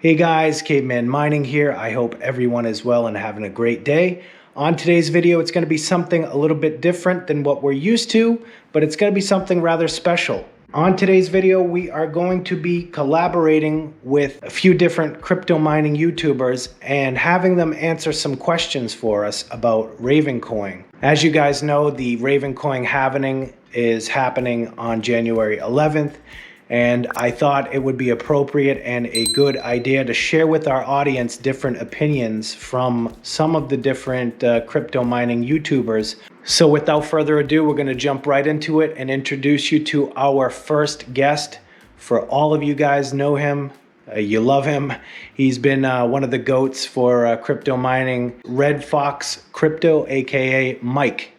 Hey guys, Caveman Mining here. I hope everyone is well and having a great day. On today's video, it's going to be something a little bit different than what we're used to, but it's going to be something rather special. On today's video, we are going to be collaborating with a few different crypto mining YouTubers and having them answer some questions for us about Ravencoin. As you guys know, the Ravencoin halving is happening on January 11th. And I thought it would be appropriate and a good idea to share with our audience different opinions from some of the different crypto mining YouTubers. So without further ado, we're going to jump right into it and introduce you to our first guest. For all of you guys know him, you love him. He's been one of the GOATs for crypto mining, Red Fox Crypto, aka Mike.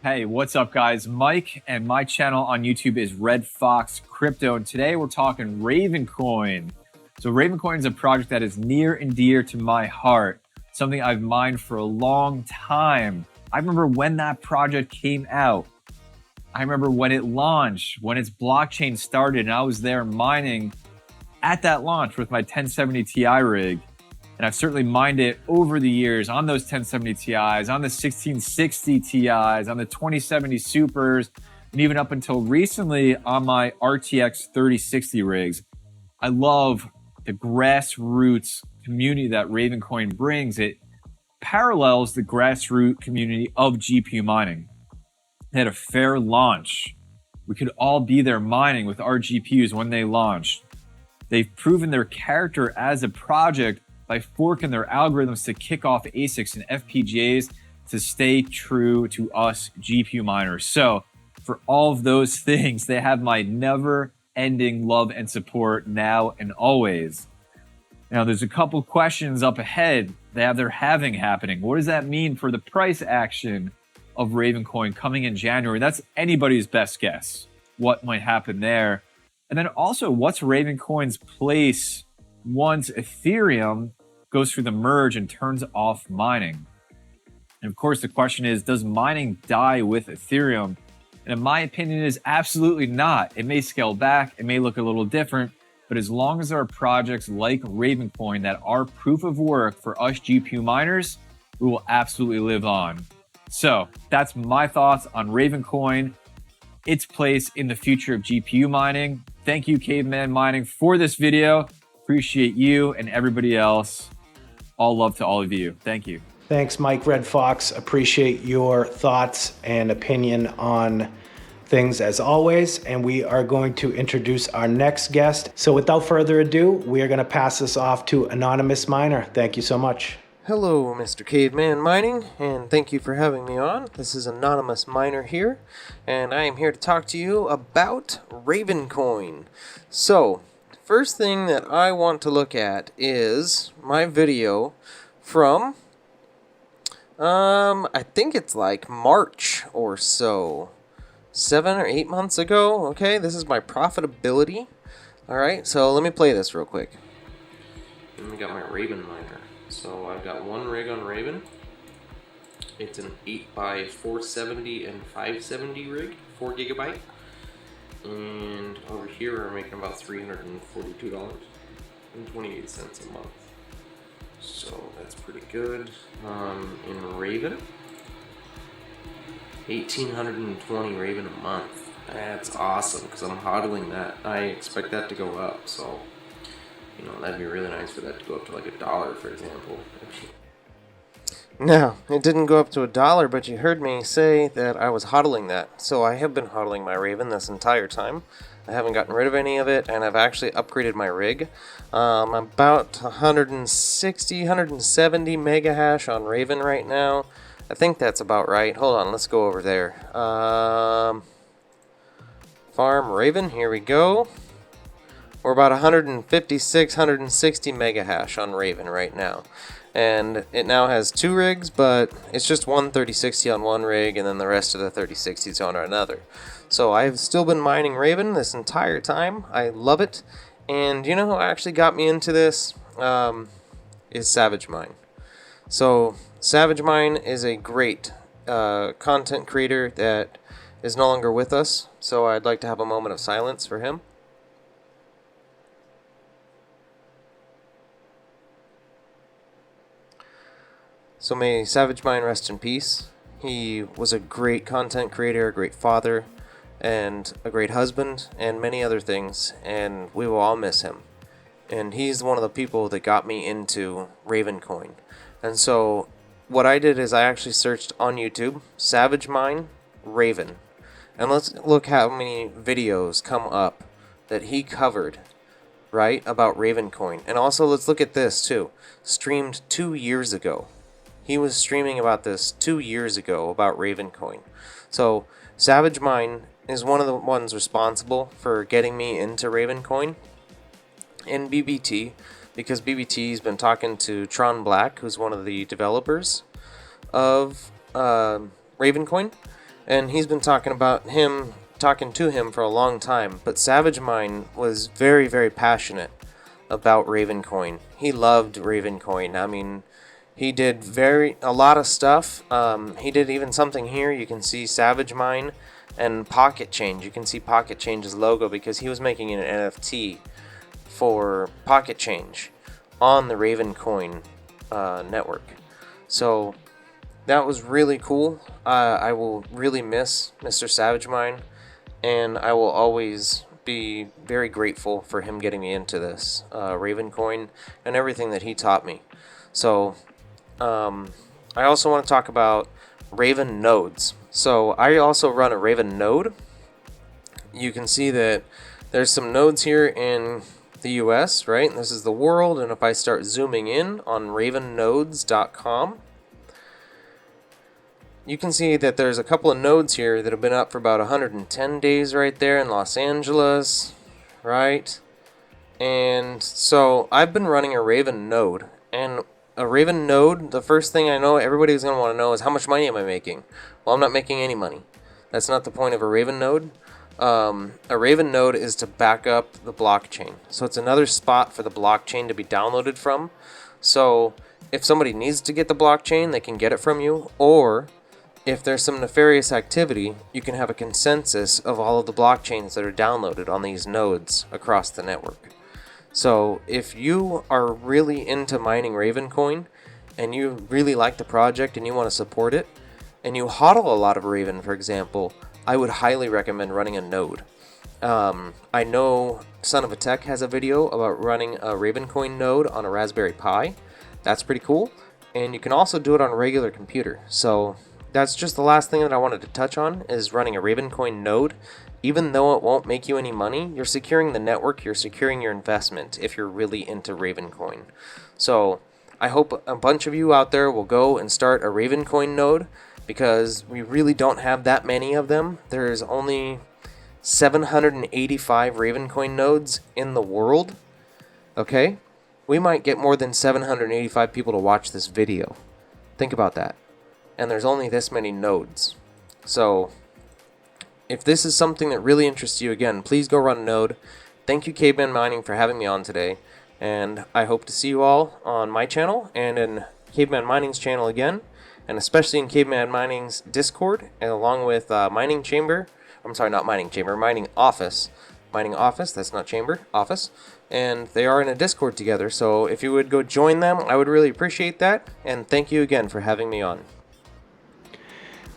Hey, what's up guys? Mike, and my channel on YouTube is Red Fox Crypto, and today we're talking Ravencoin. So Ravencoin is a project that is near and dear to my heart, something I've mined for a long time. I remember when that project came out. I remember when it launched, when its blockchain started, and I was there mining at that launch with my 1070 Ti rig. And I've certainly mined it over the years on those 1070 Ti's, on the 1660 Ti's, on the 2070 Supers, and even up until recently on my RTX 3060 rigs. I love the grassroots community that Ravencoin brings. It parallels the grassroots community of GPU mining. They had a fair launch. We could all be there mining with our GPUs when they launched. They've proven their character as a project by forking their algorithms to kick off ASICs and FPGAs to stay true to us GPU miners. So for all of those things, they have my never-ending love and support now and always. Now, there's a couple questions up ahead. They have their halving happening. What does that mean for the price action of Ravencoin coming in January? That's anybody's best guess, what might happen there. And then also, what's Ravencoin's place once Ethereum goes through the merge and turns off mining? And of course, the question is, does mining die with Ethereum? And in my opinion, it is absolutely not. It may scale back, it may look a little different, but as long as there are projects like Ravencoin that are proof of work for us GPU miners, we will absolutely live on. So that's my thoughts on Ravencoin, its place in the future of GPU mining. Thank you, Caveman Mining, for this video. Appreciate you and everybody else. All love to all of you. Thank you. Thanks, Mike Red Fox. Appreciate your thoughts and opinion on things as always. And we are going to introduce our next guest. So without further ado, we are going to pass this off to Anonymous Miner. Thank you so much. Hello, Mr. Caveman Mining, and thank you for having me on. This is Anonymous Miner here, and I am here to talk to you about Ravencoin. So, first thing that I want to look at is my video from, I think it's like March or so, 7 or 8 months ago. Okay, this is my profitability. Alright, so let me play this real quick. Let me got my Raven Miner. So I've got one rig on Raven. It's an 8x470 and 570 rig, 4 gigabyte. And over here we're making about $342.28 a month. So that's pretty good. In Raven, 1,820 Raven a month. That's awesome because I'm hodling that. I expect that to go up. So, you know, that'd be really nice for that to go up to like $1, for example. No, it didn't go up to $1, but you heard me say that I was hodling that. So I have been hodling my Raven this entire time. I haven't gotten rid of any of it, and I've actually upgraded my rig. I'm about 160, 170 mega hash on Raven right now. I think that's about right. Hold on, let's go over there. Farm Raven, here we go. We're about 156, 160 mega hash on Raven right now. And it now has 2 rigs, but it's just one 3060 on one rig, and then the rest of the 3060s on another. So I've still been mining Raven this entire time. I love it. And you know who actually got me into this? Is Savage Mine. So Savage Mine is a great content creator that is no longer with us. So I'd like to have a moment of silence for him. So may Savage Mine rest in peace. He was a great content creator, a great father, and a great husband, and many other things, and we will all miss him. And he's one of the people that got me into Ravencoin. And so what I did is I actually searched on YouTube, Savage Mine, Raven. And let's look how many videos come up that he covered, right, about Ravencoin. And also let's look at this too. Streamed 2 years ago. He was streaming about this 2 years ago about Ravencoin. So Savage Mine is one of the ones responsible for getting me into Ravencoin and BBT, because BBT's been talking to Tron Black, who's one of the developers of Ravencoin, and he's been talking to him for a long time. But Savage Mine was very, very passionate about Ravencoin. He loved Ravencoin. I mean, he did a lot of stuff. He did even something here. You can see Savage Mine and Pocket Change. You can see Pocket Change's logo because he was making an NFT for Pocket Change on the Ravencoin network. So that was really cool. I will really miss Mr. Savage Mine, and I will always be very grateful for him getting me into this Ravencoin and everything that he taught me. So I also want to talk about Raven nodes. So I also run a Raven node. You can see that there's some nodes here in the US, right? This is the world, and if I start zooming in on ravennodes.com, you can see that there's a couple of nodes here that have been up for about 110 days right there in Los Angeles, right? And so I've been running a Raven node, and a Raven node, the first thing I know everybody's going to want to know is how much money am I making? Well, I'm not making any money. That's not the point of a Raven node. A Raven node is to back up the blockchain. So it's another spot for the blockchain to be downloaded from. So if somebody needs to get the blockchain, they can get it from you. Or if there's some nefarious activity, you can have a consensus of all of the blockchains that are downloaded on these nodes across the network. So if you are really into mining Ravencoin and you really like the project and you want to support it, and you hodl a lot of Raven, for example, I would highly recommend running a node. I know Son of a Tech has a video about running a Ravencoin node on a Raspberry Pi. That's pretty cool. And you can also do it on a regular computer. So that's just the last thing that I wanted to touch on, is running a Ravencoin node. Even though it won't make you any money, you're securing the network, you're securing your investment if you're really into Ravencoin. So I hope a bunch of you out there will go and start a Ravencoin node, because we really don't have that many of them. There's only 785 Ravencoin nodes in the world. Okay? We might get more than 785 people to watch this video. Think about that. And there's only this many nodes. So if this is something that really interests you, again, please go run a node. Thank you, Caveman Mining, for having me on today. And I hope to see you all on my channel and in Caveman Mining's channel again. And especially in Caveman Mining's Discord, and along with Mining Chamber. I'm sorry, not Mining Chamber, Mining Office. Mining Office, that's not Chamber, Office. And they are in a Discord together, so if you would go join them, I would really appreciate that. And thank you again for having me on.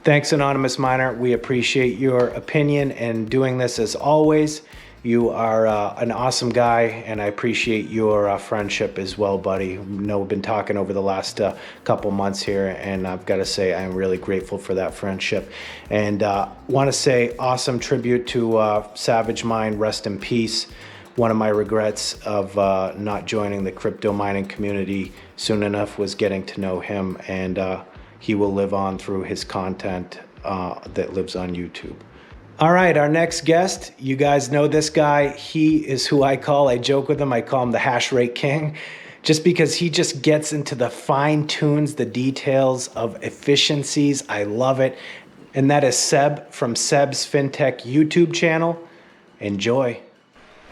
Thanks, Anonymous Miner. We appreciate your opinion and doing this as always. You are an awesome guy, and I appreciate your friendship as well, buddy. I know we've been talking over the last couple months here, and I've got to say I'm really grateful for that friendship. And want to say awesome tribute to Savage Mine, rest in peace. One of my regrets of not joining the crypto mining community soon enough was getting to know him, and he will live on through his content that lives on YouTube. All right, our next guest, you guys know this guy. He is who I joke with him, I call him the HASHRATE King, just because he just gets into the fine tunes, the details of efficiencies. I love it. And that is Seb from Sebs Fintech YouTube channel. Enjoy.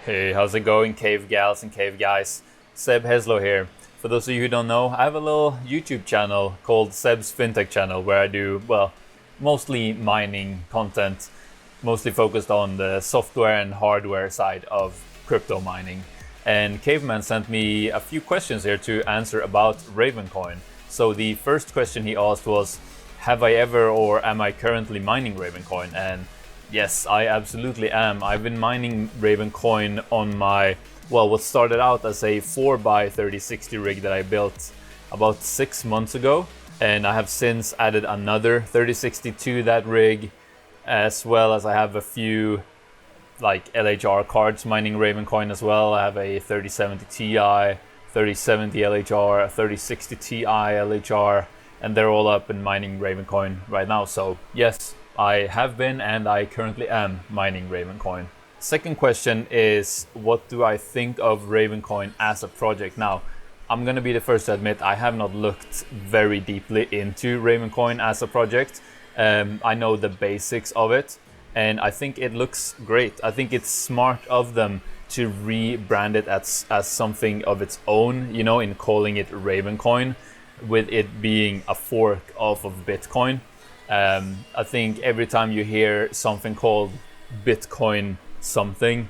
Hey, how's it going, cave gals and cave guys? Seb Heslow here. For those of you who don't know, I have a little YouTube channel called Sebs Fintech channel where I do, well, mostly mining content, mostly focused on the software and hardware side of crypto mining. And Caveman sent me a few questions here to answer about Ravencoin. So the first question he asked was, have I ever or am I currently mining Ravencoin? And yes, I absolutely am. I've been mining Ravencoin on my, well, what started out as a 4x3060 rig that I built about 6 months ago. And I have since added another 3060 to that rig, as well as I have a few like LHR cards mining Ravencoin as well. I have a 3070 Ti, 3070 LHR, a 3060 Ti LHR, and they're all up and mining Ravencoin right now. So yes, I have been and I currently am mining Ravencoin. Second question is, what do I think of Ravencoin as a project? Now, I'm gonna be the first to admit I have not looked very deeply into Ravencoin as a project. I know the basics of it, and I think it looks great. I think it's smart of them to rebrand it as something of its own, you know, in calling it Ravencoin, with it being a fork off of Bitcoin. I think every time you hear something called Bitcoin something,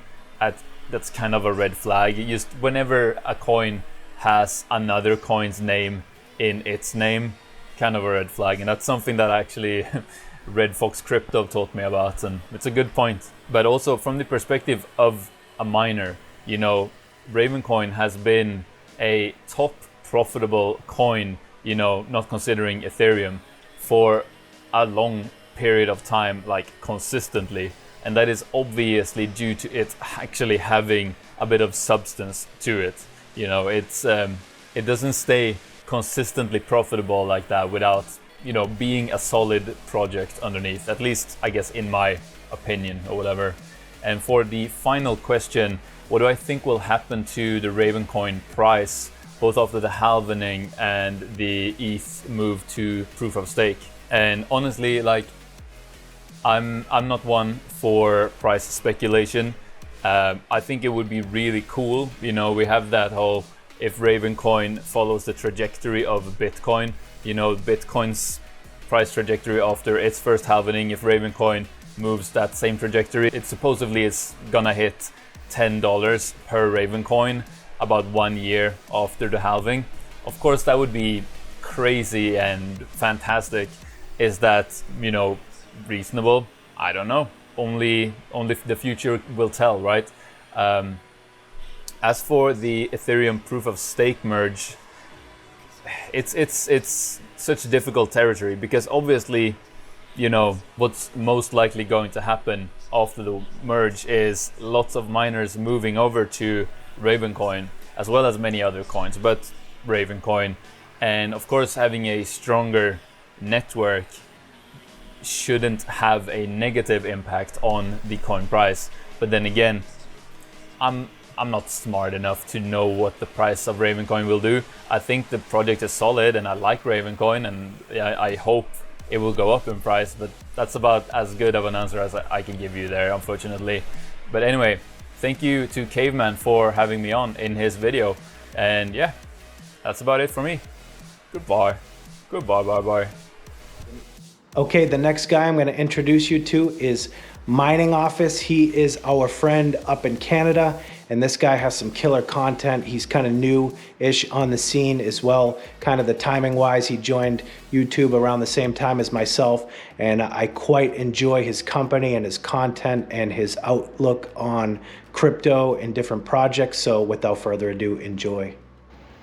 that's kind of a red flag. Just whenever a coin has another coin's name in its name, kind of a red flag. And that's something that actually Fox Cyrpto taught me about, and it's a good point. But also from the perspective of a miner, you know, Ravencoin has been a top profitable coin, you know, not considering Ethereum, for a long period of time, like consistently. And that is obviously due to it actually having a bit of substance to it. You know, it doesn't stay consistently profitable like that without, you know, being a solid project underneath, at least I guess in my opinion or whatever. And for the final question, what do I think will happen to the Ravencoin price, both after the halving and the ETH move to proof of stake? And honestly, like, I'm not one for price speculation. I think it would be really cool. You know, we have that whole, if Ravencoin follows the trajectory of Bitcoin, you know, Bitcoin's price trajectory after its first halving, if Ravencoin moves that same trajectory, it supposedly is gonna hit $10 per Ravencoin about 1 year after the halving. Of course, that would be crazy and fantastic. Is that, you know, reasonable? I don't know. Only the future will tell, right? As for the Ethereum proof of stake merge, it's such difficult territory, because obviously, you know, what's most likely going to happen after the merge is lots of miners moving over to Ravencoin, as well as many other coins, but Ravencoin. And of course, having a stronger network shouldn't have a negative impact on the coin price. But then again, I'm not smart enough to know what the price of Ravencoin will do. I think the project is solid and I like Ravencoin, and I hope it will go up in price, but that's about as good of an answer as I can give you there, unfortunately. But anyway, thank you to Caveman for having me on in his video. And yeah, that's about it for me. Goodbye. Goodbye, bye bye. Okay, the next guy I'm going to introduce you to is Mining Office. He is our friend up in Canada, and this guy has some killer content. He's kind of new-ish on the scene as well. Kind of the timing-wise, he joined YouTube around the same time as myself, and I quite enjoy his company and his content and his outlook on crypto and different projects. So without further ado, enjoy.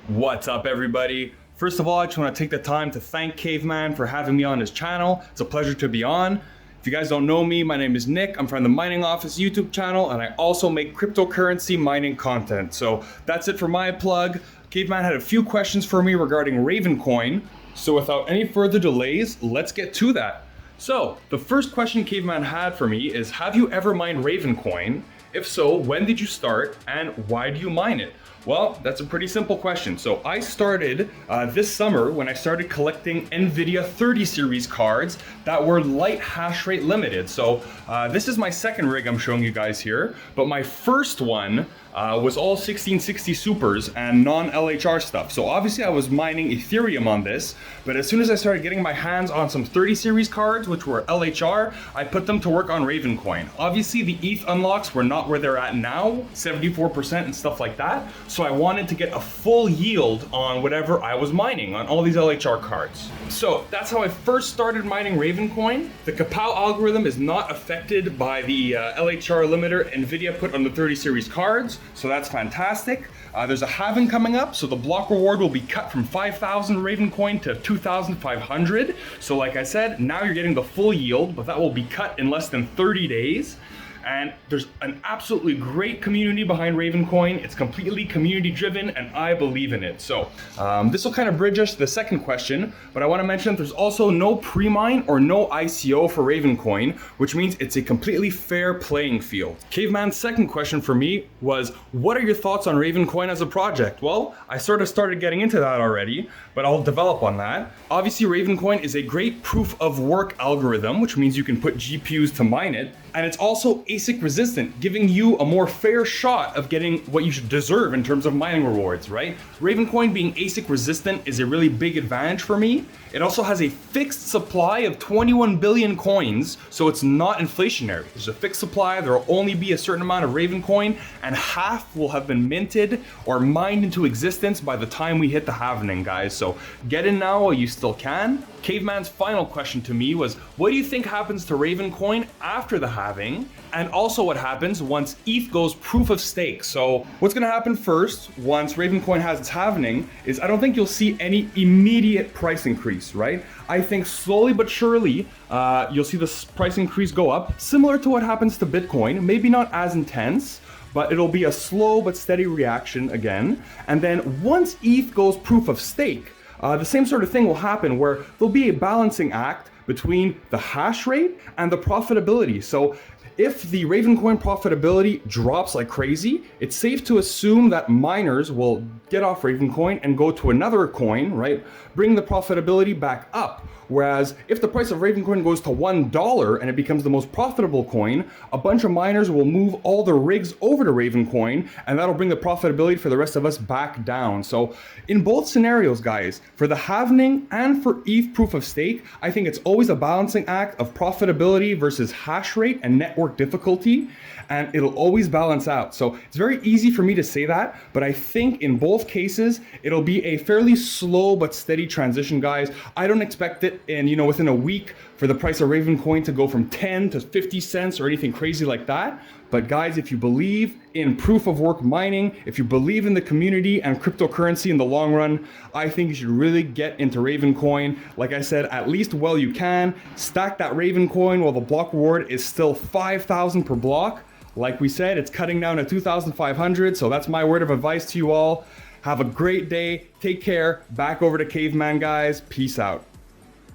What's up, everybody? First of all, I just want to take the time to thank Caveman for having me on his channel. It's a pleasure to be on. If you guys don't know me, my name is Nick. I'm from the Mining Office YouTube channel, and I also make cryptocurrency mining content. So that's it for my plug. Caveman had a few questions for me regarding Ravencoin. So without any further delays, let's get to that. So the first question Caveman had for me is, have you ever mined Ravencoin? If so, when did you start and why do you mine it? Well, that's a pretty simple question. So I started this summer when I started collecting NVIDIA 30 series cards that were light hash rate limited. So this is my second rig I'm showing you guys here, but my first one was all 1660 supers and non-LHR stuff. So obviously I was mining Ethereum on this, but as soon as I started getting my hands on some 30 series cards, which were LHR, I put them to work on Ravencoin. Obviously the ETH unlocks were not where they're at now, 74% and stuff like that. So I wanted to get a full yield on whatever I was mining on all these LHR cards. So that's how I first started mining Ravencoin. The Kapow algorithm is not affected by the LHR limiter NVIDIA put on the 30 series cards. So that's fantastic. There's a halving coming up, so the block reward will be cut from 5,000 Ravencoin to 2,500. So like I said, now you're getting the full yield, but that will be cut in less than 30 days. And there's an absolutely great community behind Ravencoin. It's completely community driven and I believe in it. So this will kind of bridge us to the second question, but I want to mention that there's also no pre-mine or no ICO for Ravencoin, which means it's a completely fair playing field. Caveman's second question for me was, what are your thoughts on Ravencoin as a project? Well, I sort of started getting into that already, but I'll develop on that. Obviously, Ravencoin is a great proof of work algorithm, which means you can put GPUs to mine it. And it's also ASIC resistant, giving you a more fair shot of getting what you should deserve in terms of mining rewards, right? Ravencoin being ASIC resistant is a really big advantage for me. It also has a fixed supply of 21 billion coins, so it's not inflationary. There's a fixed supply, there will only be a certain amount of Ravencoin, and half will have been minted or mined into existence by the time we hit the halving, guys. So get in now while you still can. Caveman's final question to me was, what do you think happens to Ravencoin after the halving? And also what happens once ETH goes proof of stake? So what's gonna happen first, once Ravencoin has its halving, is I don't think you'll see any immediate price increase, right? I think slowly but surely, you'll see the price increase go up, similar to what happens to Bitcoin, maybe not as intense, but it'll be a slow but steady reaction again. And then once ETH goes proof of stake, the same sort of thing will happen where there'll be a balancing act between the hash rate and the profitability. So if the Ravencoin profitability drops like crazy, it's safe to assume that miners will get off Ravencoin and go to another coin, right? Bring the profitability back up. Whereas if the price of Ravencoin goes to $1 and it becomes the most profitable coin, a bunch of miners will move all their rigs over to Ravencoin, and that'll bring the profitability for the rest of us back down. So in both scenarios, guys, for the halving and for ETH proof of stake, I think it's always a balancing act of profitability versus hash rate and network difficulty, and it'll always balance out. So it's very easy for me to say that, but I think in both cases, it'll be a fairly slow but steady transition, guys. I don't expect it within a week for the price of Ravencoin to go from 10 to 50 cents or anything crazy like that. But guys, if you believe in proof of work mining, if you believe in the community and cryptocurrency in the long run, I think you should really get into Ravencoin. Like I said, at least while you can, stack that Ravencoin while the block reward is still 5,000 per block. Like we said, it's cutting down to 2,500. So that's my word of advice to you all. Have a great day. Take care. Back over to Caveman, guys. Peace out.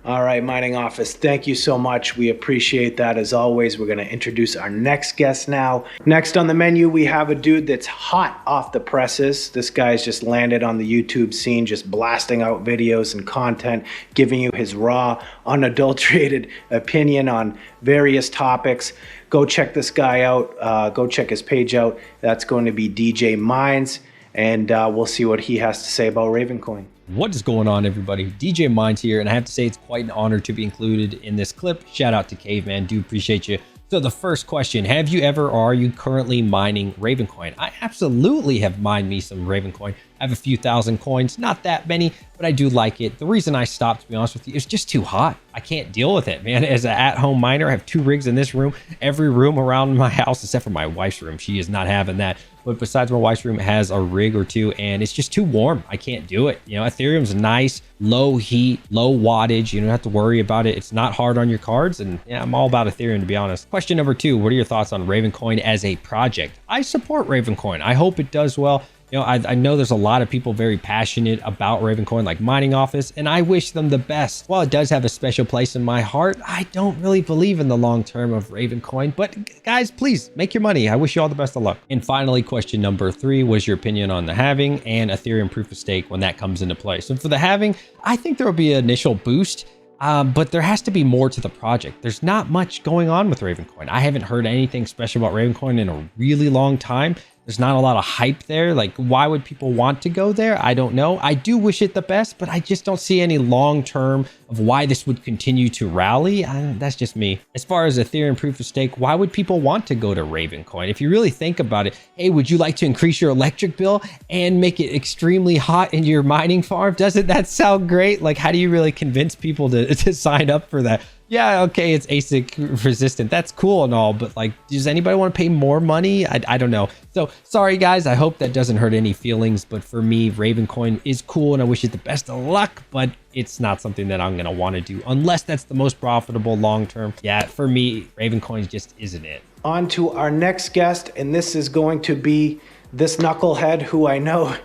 All right, Mining Office, thank you so much. We appreciate that as always. We're going to introduce our next guest now. Next on the menu, we have a dude that's hot off the presses. This guy's just landed on the YouTube scene, just blasting out videos and content, giving you his raw, unadulterated opinion on various topics. Go check this guy out. Go check his page out. That's going to be DJ Mines, and we'll see what he has to say about Ravencoin. What is going on, everybody? DJ Minds here, and I have to say it's quite an honor to be included in this clip. Shout out to Caveman, do appreciate you. So the first question, have you ever or are you currently mining Ravencoin? I absolutely have mined me some Ravencoin. I have a few thousand coins, not that many, but I do like it. The reason I stopped, to be honest with you, it's just too hot. I can't deal with it, man. As an at-home miner, I have 2 rigs in this room. Every room around my house, except for my wife's room, she is not having that. But besides my wife's room, it has a rig or 2, and it's just too warm. I can't do it. You know, Ethereum's nice, low heat, low wattage. You don't have to worry about it. It's not hard on your cards, and yeah, I'm all about Ethereum, to be honest. Question number 2, what are your thoughts on Ravencoin as a project? I support Ravencoin. I hope it does well. You know, I know there's a lot of people very passionate about Ravencoin, like Mining Office, and I wish them the best. While it does have a special place in my heart, I don't really believe in the long term of Ravencoin. But guys, please make your money. I wish you all the best of luck. And finally, question number 3, what is your opinion on the halving and Ethereum proof of stake when that comes into play? So for the halving, I think there will be an initial boost. But there has to be more to the project. There's not much going on with Ravencoin. I haven't heard anything special about Ravencoin in a really long time. There's not a lot of hype there. Like, why would people want to go there? I don't know. I do wish it the best, but I just don't see any long term of why this would continue to rally. That's just me. As far as Ethereum proof of stake, why would people want to go to Ravencoin? If you really think about it, hey, would you like to increase your electric bill and make it extremely hot in your mining farm? Doesn't that sound great? Like, how do you really convince people to sign up for that? Yeah, okay, it's ASIC resistant. That's cool and all, but like, does anybody want to pay more money? I don't know. So sorry, guys. I hope that doesn't hurt any feelings, but for me, Ravencoin is cool and I wish it the best of luck, but it's not something that I'm going to want to do unless that's the most profitable long term. Yeah, for me, Ravencoin just isn't it. On to our next guest, and this is going to be this knucklehead who I know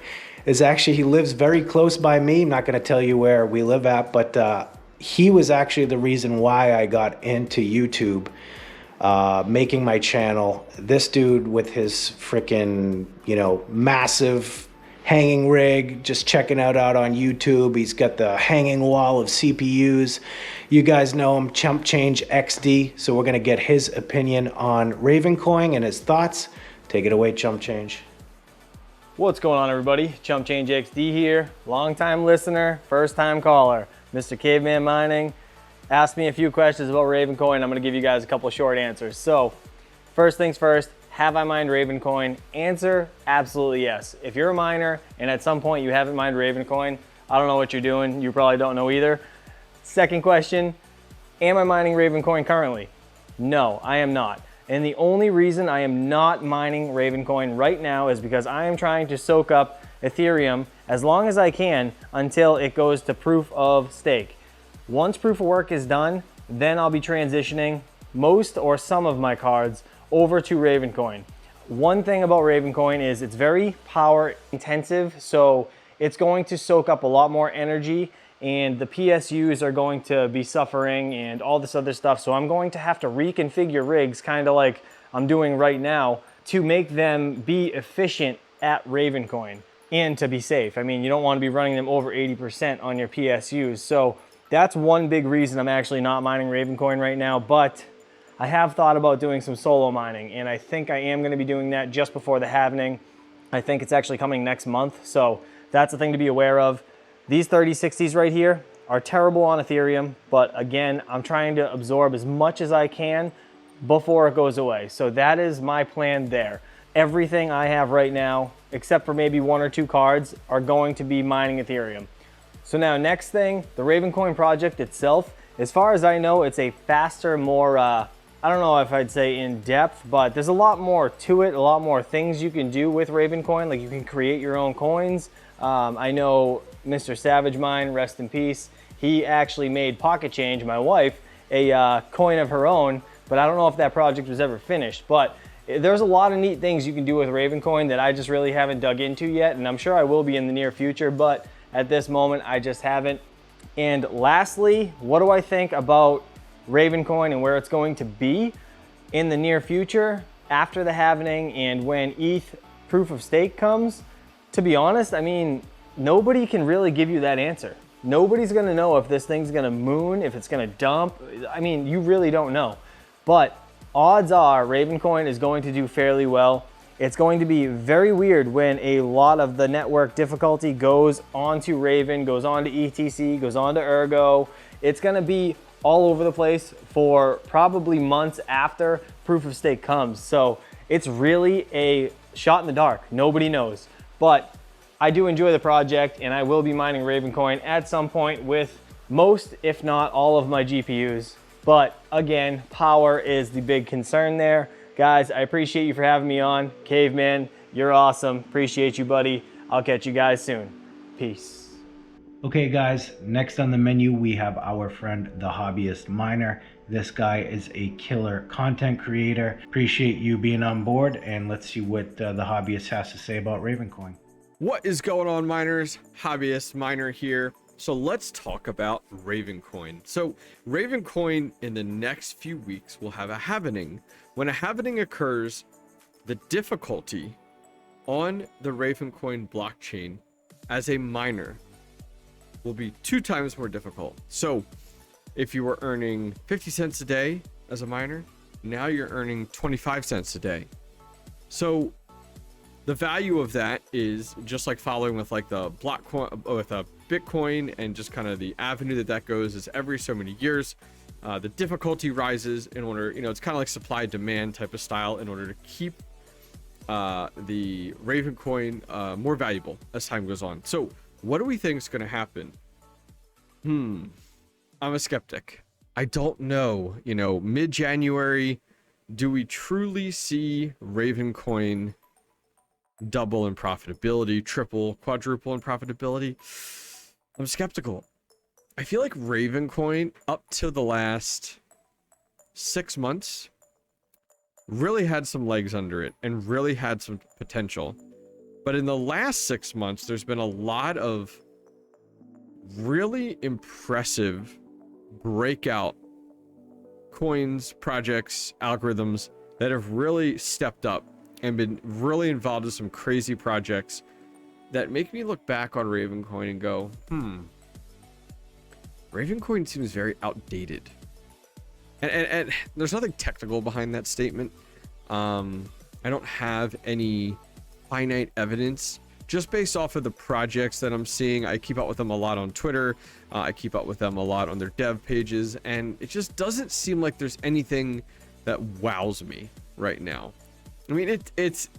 is actually, he lives very close by me. I'm not going to tell you where we live at, but he was actually the reason why I got into YouTube, making my channel. This dude with his freaking, massive hanging rig, just checking out on YouTube. He's got the hanging wall of CPUs. You guys know him, ChumpChangeXD. So we're going to get his opinion on Ravencoin and his thoughts. Take it away, ChumpChange. What's going on, everybody? ChumpChangeXD here, long-time listener, first-time caller. Mr. Caveman Mining asked me a few questions about Ravencoin. I'm going to give you guys a couple short answers. So, first things first, have I mined Ravencoin? Answer, absolutely yes. If you're a miner and at some point you haven't mined Ravencoin, I don't know what you're doing. You probably don't know either. Second question, am I mining Ravencoin currently? No, I am not. And the only reason I am not mining Ravencoin right now is because I am trying to soak up Ethereum as long as I can until it goes to proof of stake. Once proof of work is done, then I'll be transitioning most or some of my cards over to Ravencoin. One thing about Ravencoin is it's very power intensive, so it's going to soak up a lot more energy and the PSUs are going to be suffering and all this other stuff. So I'm going to have to reconfigure rigs kind of like I'm doing right now to make them be efficient at Ravencoin and to be safe. I mean, you don't want to be running them over 80% on your PSUs. So that's one big reason I'm actually not mining Ravencoin right now, but I have thought about doing some solo mining and I think I am going to be doing that just before the halving. I think it's actually coming next month. So that's the thing to be aware of. These 3060s right here are terrible on Ethereum, but again, I'm trying to absorb as much as I can before it goes away. So that is my plan there. Everything I have right now, except for maybe one or two cards, are going to be mining Ethereum. So now next thing, the Ravencoin project itself, as far as I know, it's a faster, more, I don't know if I'd say in depth, but there's a lot more to it, a lot more things you can do with Ravencoin. Like you can create your own coins. I know Mr. Savage Mine, rest in peace, he actually made Pocket Change, my wife, a coin of her own, but I don't know if that project was ever finished. But there's a lot of neat things you can do with Ravencoin that I just really haven't dug into yet, and I'm sure I will be in the near future, but at this moment, I just haven't. And lastly, what do I think about Ravencoin and where it's going to be in the near future after the halving and when ETH proof of stake comes? To be honest, I mean, nobody can really give you that answer. Nobody's gonna know if this thing's gonna moon, if it's gonna dump. I mean, you really don't know. But odds are Ravencoin is going to do fairly well. It's going to be very weird when a lot of the network difficulty goes onto Raven, goes on to ETC, goes on to Ergo. It's gonna be all over the place for probably months after proof of stake comes. So it's really a shot in the dark. Nobody knows. But I do enjoy the project and I will be mining Ravencoin at some point with most, if not all of my GPUs. But again, power is the big concern there. Guys, I appreciate you for having me on. Caveman, you're awesome. Appreciate you, buddy. I'll catch you guys soon. Peace. Okay guys, next on the menu we have our friend the Hobbyist Miner. This guy is a killer content creator. Appreciate you being on board, and let's see what the Hobbyist has to say about Ravencoin. What is going on, miners? Hobbyist Miner here. So let's talk about Ravencoin. So Ravencoin in the next few weeks will have a halving. When a halving occurs, the difficulty on the Ravencoin blockchain as a miner will be 2 times more difficult. So if you were earning 50 cents a day as a miner, now you're earning 25 cents a day. So the value of that is just like following with like the with a Bitcoin, and just kind of the avenue that goes is every so many years, the difficulty rises in order, it's kind of like supply demand type of style in order to keep the Ravencoin more valuable as time goes on. So what do we think is going to happen? I'm a skeptic. I don't know. Mid-January, do we truly see Ravencoin double in profitability, triple, quadruple in profitability? I'm skeptical. I feel like Ravencoin up to the last 6 months really had some legs under it and really had some potential. But in the last 6 months, there's been a lot of really impressive breakout coins, projects, algorithms that have really stepped up and been really involved in some crazy projects that make me look back on Ravencoin and go, Ravencoin seems very outdated. And there's nothing technical behind that statement. I don't have any finite evidence. Just based off of the projects that I'm seeing, I keep up with them a lot on Twitter. I keep up with them a lot on their dev pages, and it just doesn't seem like there's anything that wows me right now. I mean, it's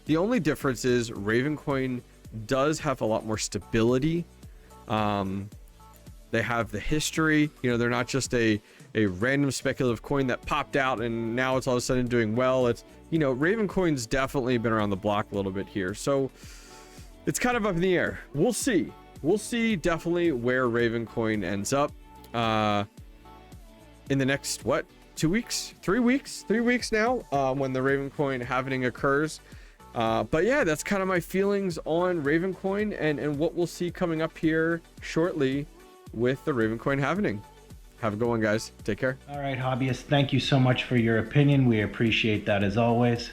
the only difference is Ravencoin does have a lot more stability. They have the history. They're not just a random speculative coin that popped out and now it's all of a sudden doing well. It's, Ravencoin's definitely been around the block a little bit here. So it's kind of up in the air. We'll see. We'll see definitely where Ravencoin ends up in the next, 2 weeks? 3 weeks? 3 weeks now when the Ravencoin halving occurs. But yeah, that's kind of my feelings on Ravencoin and what we'll see coming up here shortly with the Ravencoin halving. Have a good one, guys. Take care. All right, hobbyists, thank you so much for your opinion. We appreciate that as always.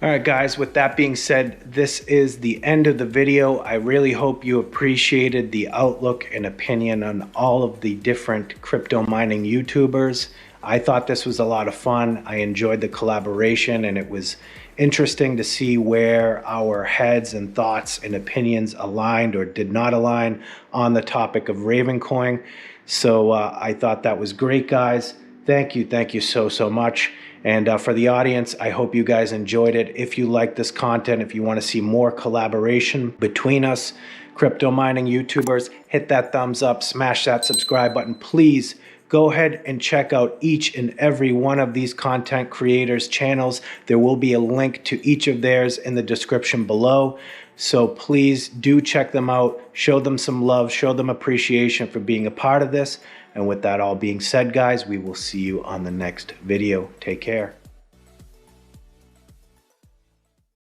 All right, guys, with that being said, this is the end of the video. I really hope you appreciated the outlook and opinion on all of the different crypto mining YouTubers. I thought this was a lot of fun. I enjoyed the collaboration, and it was interesting to see where our heads and thoughts and opinions aligned or did not align on the topic of Ravencoin. So I thought that was great, guys. Thank you so much. And for the audience, I hope you guys enjoyed it. If you like this content, if you want to see more collaboration between us crypto mining YouTubers, hit that thumbs up, smash that subscribe button. Please go ahead and check out each and every one of these content creators' channels. There will be a link to each of theirs in the description below. So please do check them out, show them some love, show them appreciation for being a part of this. And with that all being said, guys, we will see you on the next video. Take care.